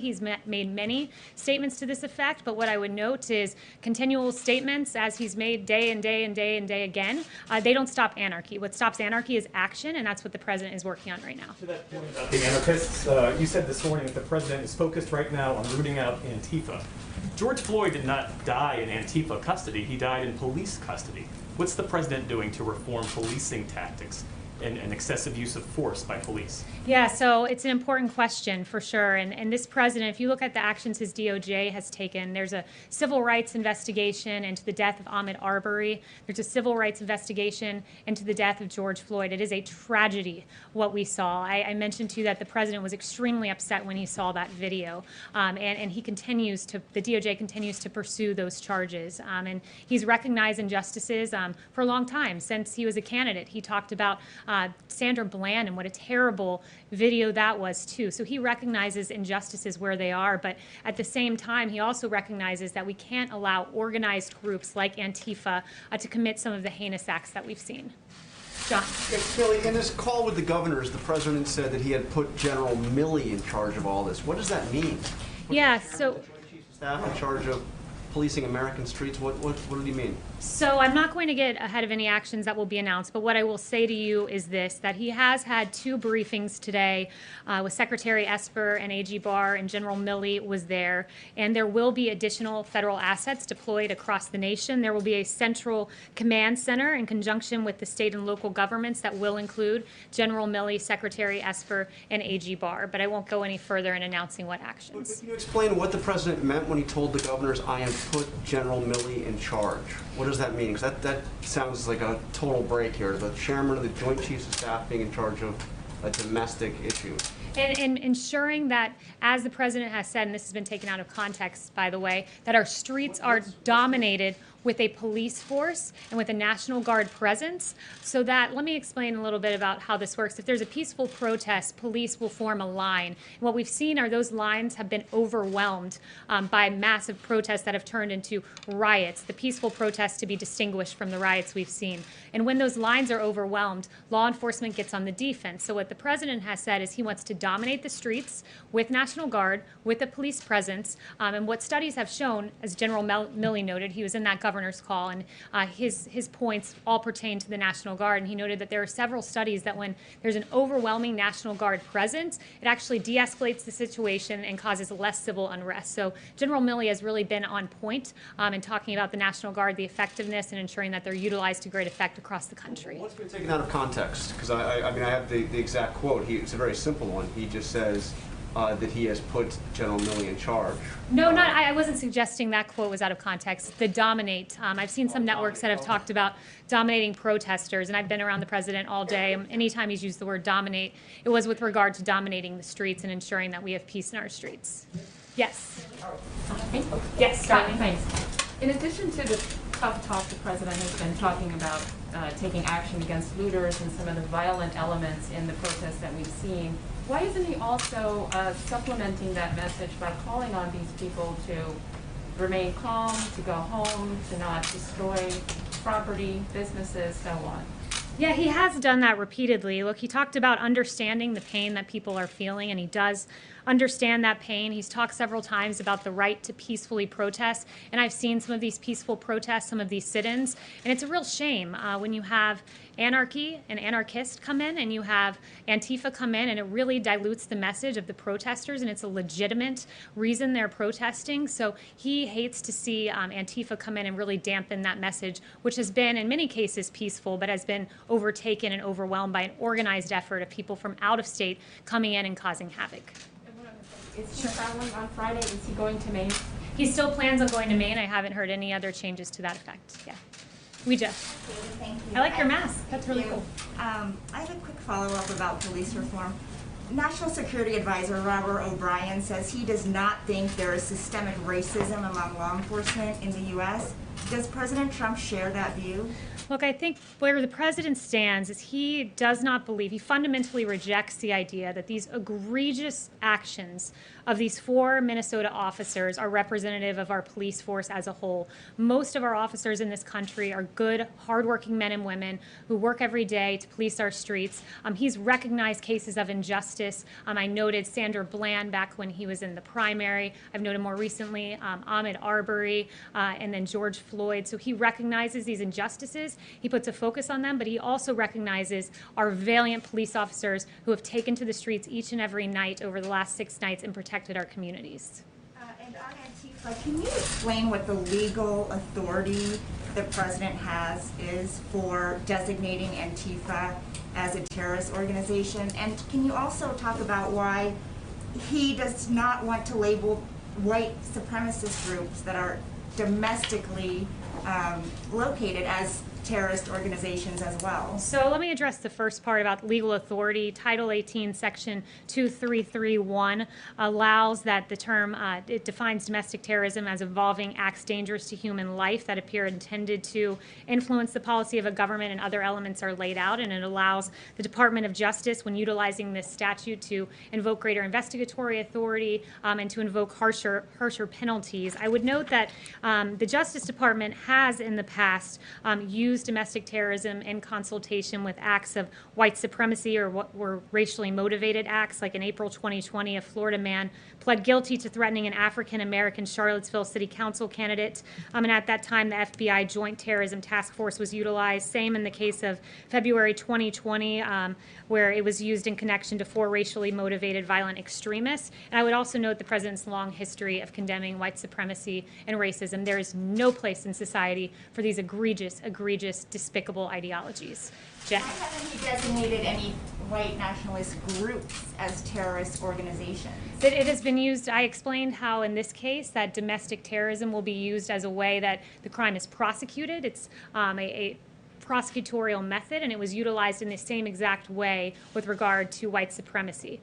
He's made many statements to this effect, but what I would note is continual statements, as he's made day and day and day and day again, they don't stop anarchy. What stops anarchy is action, and that's what the president is working on right now. To that point about the anarchists, you said this morning that the president is focused right now on rooting out Antifa. George Floyd did not die in Antifa custody. He died in police custody. What's the president doing to reform policing tactics and excessive use of force by police? Yeah, so it's an important question for sure. And this president, if you look at the actions his DOJ has taken, there's a civil rights investigation into the death of Ahmaud Arbery. There's a civil rights investigation into the death of George Floyd. It is a tragedy what we saw. I mentioned to you that the president was extremely upset when he saw that video. And he continues to, the DOJ continues to pursue those charges. And he's recognized injustices for a long time. Since he was a candidate, he talked about Sandra Bland and what a terrible video that was too. So he recognizes injustices where they are, but at the same time, he also recognizes that we can't allow organized groups like Antifa to commit some of the heinous acts that we've seen. John. Kelly, in his call with the governors, the president said that he had put General Milley in charge of all this. What does that mean? Yeah, so... The Joint Chiefs of Staff in charge of policing American streets, what did he mean? So I'm not going to get ahead of any actions that will be announced, but what I will say to you is this, that he has had 2 briefings today with Secretary Esper and AG Barr, and General Milley was there, and there will be additional federal assets deployed across the nation. There will be a central command center in conjunction with the state and local governments that will include General Milley, Secretary Esper, and AG Barr, but I won't go any further in announcing what actions. Can you explain what the president meant when he told the governors, I am put General Milley in charge? What does that mean? Because that sounds like a total break here. The chairman of the Joint Chiefs of Staff being in charge of a domestic issue. And ensuring that, as the president has said, and this has been taken out of context, by the way, that our streets are dominated with a police force and with a National Guard presence, so that, let me explain a little bit about how this works. If there's a peaceful protest, police will form a line. And what we've seen are those lines have been overwhelmed by massive protests that have turned into riots, the peaceful protests to be distinguished from the riots we've seen. And when those lines are overwhelmed, law enforcement gets on the defense. So what the president has said is he wants to dominate the streets with National Guard, with a police presence, and what studies have shown, as General Milley noted, he was in that governor's call, and his points all pertain to the National Guard, and he noted that there are several studies that when there's an overwhelming National Guard presence, it actually de-escalates the situation and causes less civil unrest. So General Milley has really been on point in talking about the National Guard, the effectiveness, and ensuring that they're utilized to great effect across the country. What's been taken out of context? Because I mean, I have the exact quote. It's a very simple one. He just says that he has put General Milley in charge. No, I wasn't suggesting that quote was out of context. The dominate. I've seen some networks that have talked about dominating protesters, and I've been around the president all day. Anytime he's used the word dominate, it was with regard to dominating the streets and ensuring that we have peace in our streets. Yes. Yes, Scott, thanks. In addition to the tough talk the president has been talking about taking action against looters and some of the violent elements in the protests that we've seen, why isn't he also supplementing that message by calling on these people to remain calm, to go home, to not destroy property, businesses, so on? Yeah, he has done that repeatedly. Look, he talked about understanding the pain that people are feeling, and he does understand that pain. He's talked several times about the right to peacefully protest, and I've seen some of these peaceful protests, some of these sit-ins, and it's a real shame when you have anarchy and anarchists come in and you have Antifa come in, and it really dilutes the message of the protesters, and it's a legitimate reason they're protesting. So he hates to see Antifa come in and really dampen that message, which has been in many cases peaceful, but has been overtaken and overwhelmed by an organized effort of people from out of state coming in and causing havoc. Is he traveling on Friday? Is he going to Maine? He still plans on going to Maine. I haven't heard any other changes to that effect. Yeah. We just. Thank you. I like your mask. That's really cool. I have a quick follow-up about police reform. National Security Advisor Robert O'Brien says he does not think there is systemic racism among law enforcement in the U.S. Does President Trump share that view? Look, I think where the president stands is he does not believe, he fundamentally rejects the idea that these egregious actions of these 4 Minnesota officers are representative of our police force as a whole. Most of our officers in this country are good, hardworking men and women who work every day to police our streets. He's recognized cases of injustice. I noted Sandra Bland back when he was in the primary. I've noted more recently Ahmaud Arbery and then George Floyd. So he recognizes these injustices. He puts a focus on them, but he also recognizes our valiant police officers who have taken to the streets each and every night over the last 6 nights and protected our communities. And on Antifa, can you explain what the legal authority the president is for designating Antifa as a terrorist organization? And can you also talk about why he does not want to label white supremacist groups that are domestically located as terrorist organizations as well? So let me address the first part about legal authority. Title 18, Section 2331 allows that the term, it defines domestic terrorism as involving acts dangerous to human life that appear intended to influence the policy of a government, and other elements are laid out, and it allows the Department of Justice, when utilizing this statute, to invoke greater investigatory authority and to invoke harsher penalties. I would note that the Justice Department has in the past used domestic terrorism in consultation with acts of white supremacy or what were racially motivated acts. Like in April 2020, a Florida man pled guilty to threatening an African-American Charlottesville City Council candidate. And at that time, the FBI Joint Terrorism Task Force was utilized. Same in the case of February 2020, where it was used in connection to 4 racially motivated violent extremists. And I would also note the president's long history of condemning white supremacy and racism. There is no place in society for these egregious, despicable ideologies. Jen. Why haven't he designated any white nationalist groups as terrorist organizations? It has been used. I explained how in this case that domestic terrorism will be used as a way that the crime is prosecuted. It's a prosecutorial method, and it was utilized in the same exact way with regard to white supremacy.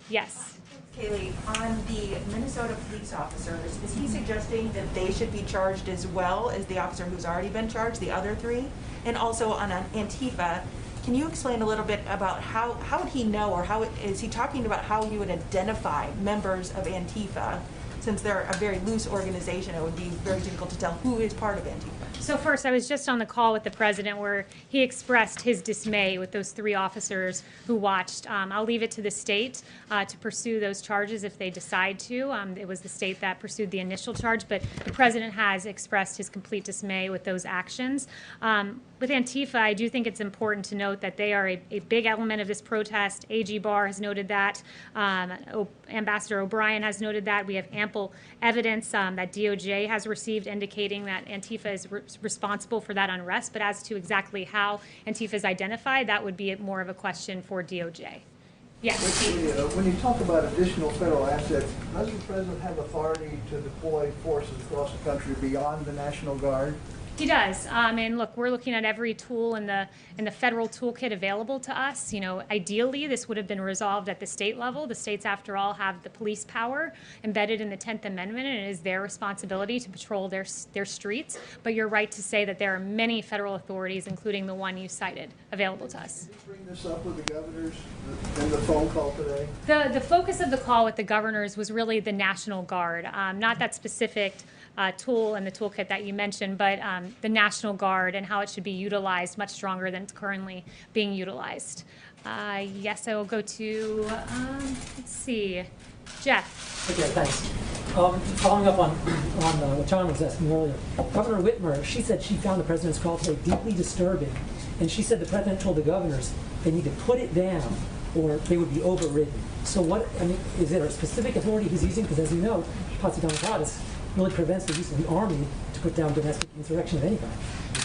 Yes. Kaylee, on the Minnesota police officers, is he suggesting that they should be charged as well as the officer who's already been charged, the other 3? And also on Antifa, can you explain a little bit about how would he know, or how is he talking about how you would identify members of Antifa? Since they're a very loose organization, it would be very difficult to tell who is part of Antifa. So first, I was just on the call with the president where he expressed his dismay with those 3 officers who watched. I'll leave it to the state to pursue those charges if they decide to. It was the state that pursued the initial charge, but the president has expressed his complete dismay with those actions. With Antifa, I do think it's important to note that they are a big element of this protest. AG Barr has noted that. Ambassador O'Brien has noted that. We have ample evidence that DOJ has received indicating that Antifa is responsible for that unrest. But as to exactly how Antifa is identified, that would be more of a question for DOJ. Yes. When you talk about additional federal assets, does the president have authority to deploy forces across the country beyond the National Guard? He does, and look, we're looking at every tool in the federal toolkit available to us. You know, ideally, this would have been resolved at the state level. The states, after all, have the police power embedded in the 10th Amendment, and it is their responsibility to patrol their streets. But you're right to say that there are many federal authorities, including the one you cited, available to us. Did you bring this up with the governors in the phone call today? The focus of the call with the governors was really the National Guard, not that specific tool in the toolkit that you mentioned, but the National Guard and how it should be utilized much stronger than it's currently being utilized. Yes, I will go to, let's see, Jeff. Okay, thanks. Following up on what John was asking earlier, Governor Whitmer, she said she found the president's call today deeply disturbing, and she said the president told the governors they need to put it down or they would be overridden. So what, I mean, is there a specific authority he's using? Because as you know, Posse Comitatus really prevents the use of the army to put down domestic insurrection of any kind.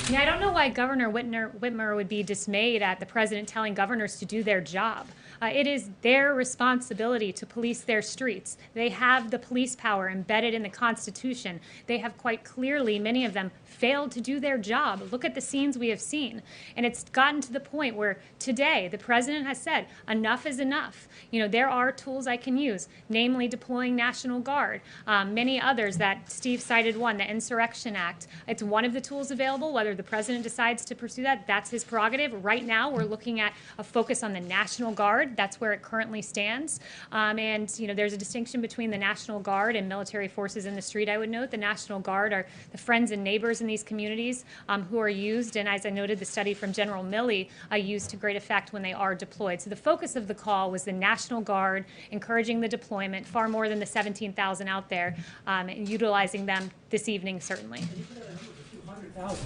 Yeah, I don't know why Governor Whitmer would be dismayed at the president telling governors to do their job. It is their responsibility to police their streets. They have the police power embedded in the Constitution. They have quite clearly, many of them, failed to do their job. Look at the scenes we have seen. And it's gotten to the point where today the president has said, enough is enough. You know, there are tools I can use, namely deploying National Guard, many others that Steve cited one, the Insurrection Act. It's one of the tools available. Whether the president decides to pursue that, that's his prerogative. Right now, we're looking at a focus on the National Guard. That's where it currently stands. And, you know, there's a distinction between the National Guard and military forces in the street, I would note. The National Guard are the friends and neighbors in these communities who are used, and as I noted, the study from General Milley, used to great effect when they are deployed. So the focus of the call was the National Guard, encouraging the deployment, far more than the 17,000 out there, and utilizing them this evening, certainly.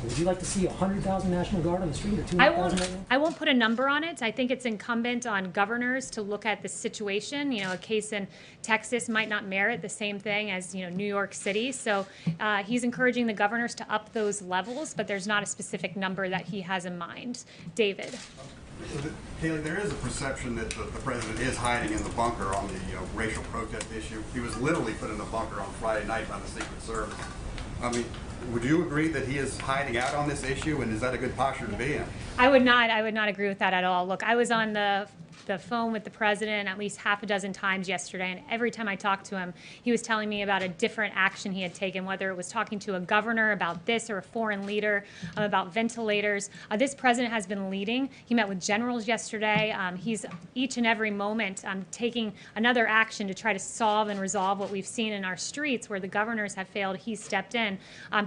Would you like to see 100,000 National Guard on the street or I 200,000 right now? I won't put a number on it. I think it's incumbent on governors to look at the situation. You know, a case in Texas might not merit the same thing as, you know, New York City. So he's encouraging the governors to up those levels, but there's not a specific number that he has in mind. David. So Haley, there is a perception that the president is hiding in the bunker on the racial protest issue. He was literally put in the bunker on Friday night by the Secret Service. I mean, would you agree that he is hiding out on this issue, and is that a good posture to be in? I would not agree with that at all. Look, I was on the phone with the president at least half a dozen times yesterday, and every time I talked to him, he was telling me about a different action he had taken, whether it was talking to a governor about this or a foreign leader about ventilators. This president has been leading. He met with generals yesterday. He's each and every moment taking another action to try to solve and resolve what we've seen in our streets where the governors have failed. He's stepped in.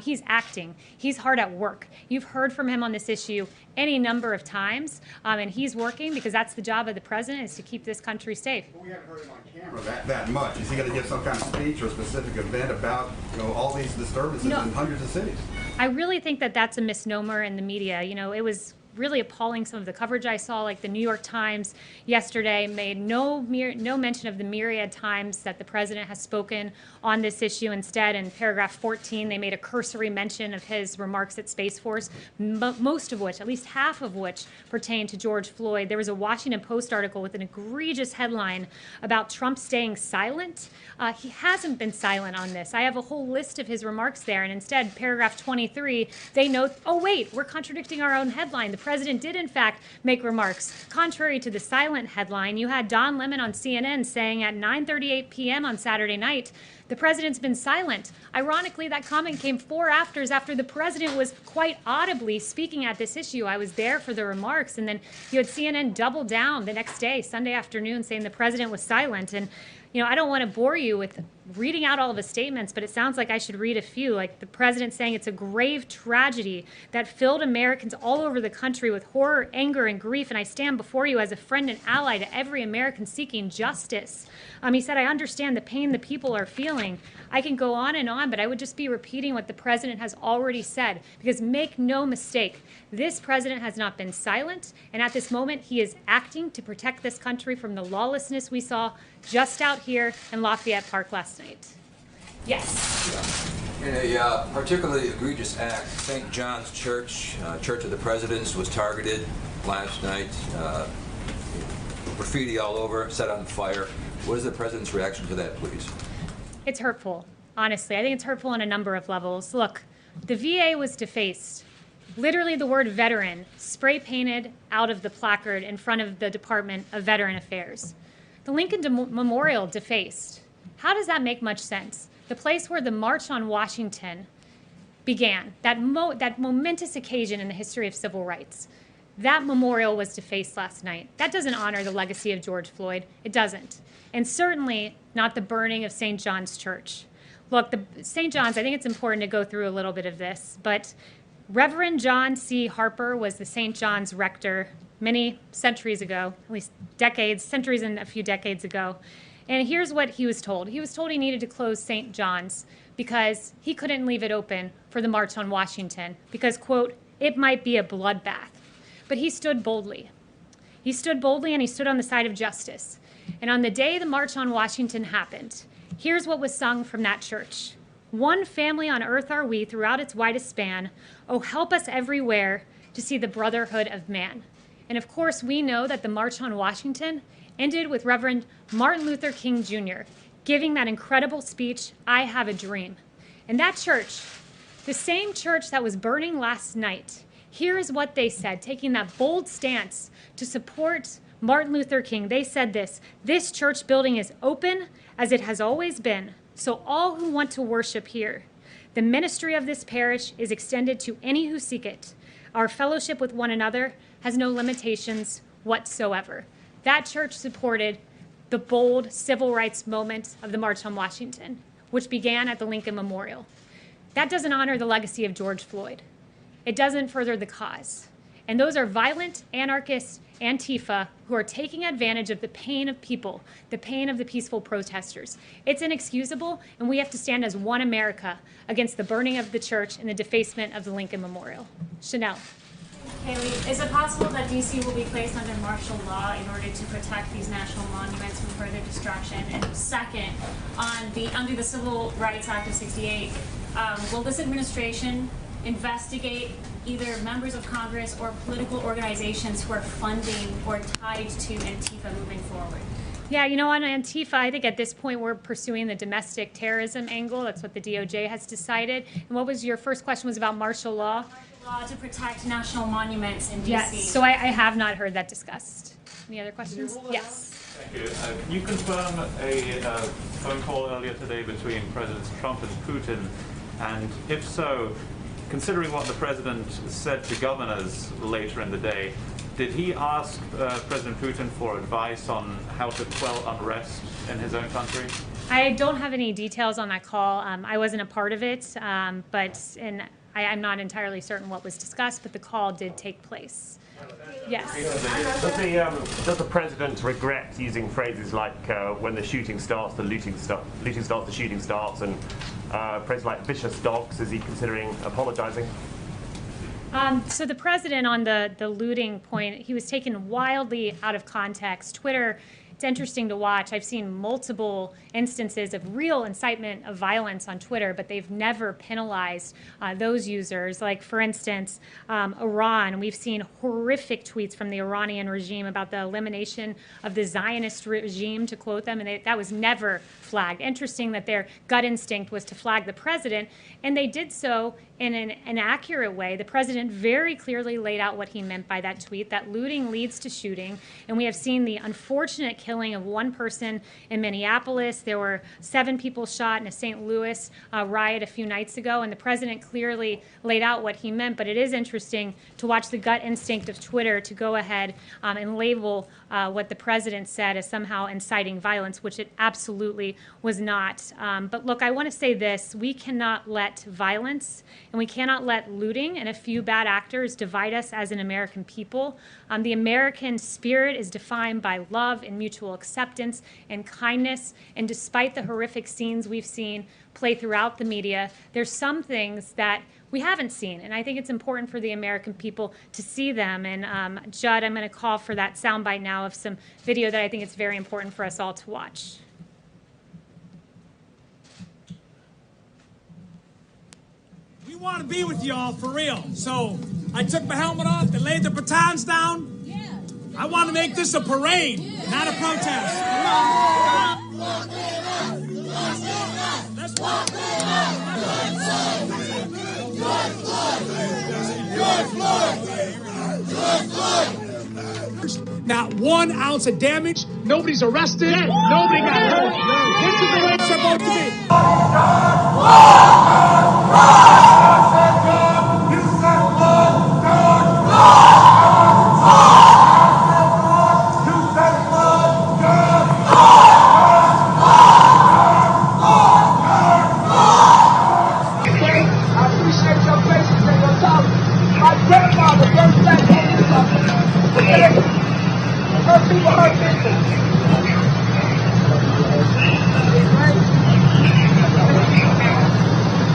He's acting. He's hard at work. You've heard from him on this issue any number of times, and he's working because that's the job of the president, is to keep this country safe. But we haven't heard him on camera that much. Is he going to give some kind of speech or a specific event about, you know, all these disturbances in hundreds of cities? I really think that that's a misnomer in the media. You know, it was really appalling, some of the coverage I saw, like the New York Times yesterday made no mention of the myriad times that the president has spoken on this issue. Instead, in paragraph 14, they made a cursory mention of his remarks at Space Force, most of which, at least half of which, pertain to George Floyd. There was a Washington Post article with an egregious headline about Trump staying silent. He hasn't been silent on this. I have a whole list of his remarks there, and instead, paragraph 23, they note, oh wait, we're contradicting our own headline. The president did in fact make remarks. Contrary to the silent headline, you had Don Lemon on CNN saying at 9:38 p.m. on Saturday night, the president's been silent. Ironically, that comment came 4 hours after the president was quite audibly speaking at this issue. I was there for the remarks, and then you had CNN double down the next day, Sunday afternoon, saying the president was silent. And you know, I don't want to bore you with reading out all of his statements, but it sounds like I should read a few, like the president saying it's a grave tragedy that filled Americans all over the country with horror, anger, and grief, and I stand before you as a friend and ally to every American seeking justice. He said, I understand the pain the people are feeling. I can go on, but I would just be repeating what the president has already said, because make no mistake, this president has not been silent, and at this moment, he is acting to protect this country from the lawlessness we saw just out here in Lafayette Park last night. Yes. In a particularly egregious act, St. John's Church, Church of the Presidents, was targeted last night. Graffiti all over, set on fire. What is the president's reaction to that, please? It's hurtful, honestly. I think it's hurtful on a number of levels. Look, the VA was defaced. Literally the word veteran spray painted out of the placard in front of the Department of Veteran Affairs. The Lincoln Memorial defaced. How does that make much sense? The place where the March on Washington began, that momentous occasion in the history of civil rights, that memorial was defaced last night. That doesn't honor the legacy of George Floyd. It doesn't. And certainly not the burning of St. John's Church. Look, St. John's, I think it's important to go through a little bit of this, but Reverend John C. Harper was the St. John's rector many centuries ago, at least centuries and a few decades ago. And here's what he was told. He was told he needed to close St. John's because he couldn't leave it open for the March on Washington because, quote, it might be a bloodbath. But he stood boldly. He stood boldly and he stood on the side of justice. And on the day the March on Washington happened, here's what was sung from that church. One family on earth are we throughout its widest span. Oh, help us everywhere to see the brotherhood of man. And of course, we know that the March on Washington ended with Reverend Martin Luther King Jr. giving that incredible speech, "I Have a Dream." And that church, the same church that was burning last night, here is what they said, taking that bold stance to support Martin Luther King. They said this church building is open as it has always been, so all who want to worship here. The ministry of this parish is extended to any who seek it. Our fellowship with one another has no limitations whatsoever. That church supported the bold civil rights moment of the March on Washington, which began at the Lincoln Memorial. That doesn't honor the legacy of George Floyd. It doesn't further the cause. And those are violent anarchists, Antifa, who are taking advantage of the pain of people, the pain of the peaceful protesters. It's inexcusable, and we have to stand as one America against the burning of the church and the defacement of the Lincoln Memorial. Chanel. Haley, is it possible that DC will be placed under martial law in order to protect these national monuments from further destruction? And second, under the Civil Rights Act of '68, will this administration investigate either members of Congress or political organizations who are funding or tied to Antifa moving forward? Yeah, you know, on Antifa, I think at this point we're pursuing the domestic terrorism angle. That's what the DOJ has decided. And what was your first question was about martial law? Law to protect national monuments in DC. Yes, so I have not heard that discussed. Any other questions? Yes. Thank you. Can you confirm a phone call earlier today between Presidents Trump and Putin? And if so, considering what the President said to governors later in the day, did he ask President Putin for advice on how to quell unrest in his own country? I don't have any details on that call. I wasn't a part of it, I'm not entirely certain what was discussed, but the call did take place. Yes. Does the President regret using phrases like when the shooting starts, the looting starts, the shooting starts, and phrases like vicious dogs? Is he considering apologizing? So the President, on the looting point, he was taken wildly out of context. Twitter, it's interesting to watch. I've seen multiple instances of real incitement of violence on Twitter, but they've never penalized those users. Like, for instance, Iran. We've seen horrific tweets from the Iranian regime about the elimination of the Zionist regime, to quote them, and that was never flagged. Interesting that their gut instinct was to flag the President, and they did so in an accurate way. The President very clearly laid out what he meant by that tweet, that looting leads to shooting, and we have seen the unfortunate killing of one person in Minneapolis. There were 7 people shot in a St. Louis riot a few nights ago, and the President clearly laid out what he meant. But it is interesting to watch the gut instinct of Twitter to go ahead and label what the President said as somehow inciting violence, which it absolutely was not. But look, I want to say this. We cannot let violence and we cannot let looting and a few bad actors divide us as an American people. The American spirit is defined by love and mutual acceptance and kindness. And despite the horrific scenes we've seen play throughout the media, there's some things that we haven't seen. And I think it's important for the American people to see them. And Judd, I'm going to call for that soundbite now of some video that I think it's very important for us all to watch. We want to be with y'all for real. So I took my helmet off and laid the batons down. Yeah. I want to make this a parade, not a protest. Come on. Let's walk. Not 1 ounce of damage. Nobody's arrested. Nobody got hurt. This is the way it's supposed to be.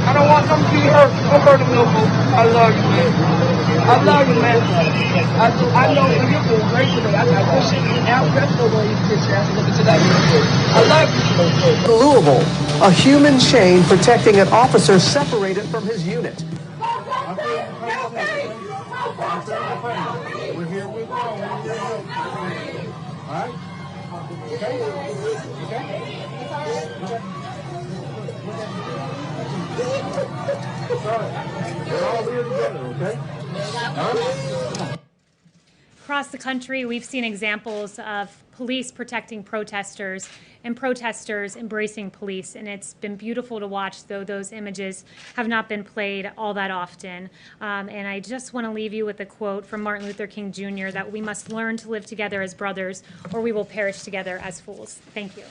I don't want them to be hurt. Don't hurt them no more. I love you, man. I love you, man. I know you're doing great today. I got this shit out. That's the way you get your ass looking today. I love you. Louisville, a human chain protecting an officer separated from his unit. We're here with you. All right? We're all here together, okay? Across the country, we've seen examples of police protecting protesters and protesters embracing police, and it's been beautiful to watch, though those images have not been played all that often. And I just want to leave you with a quote from Martin Luther King Jr. that we must learn to live together as brothers, or we will perish together as fools. Thank you.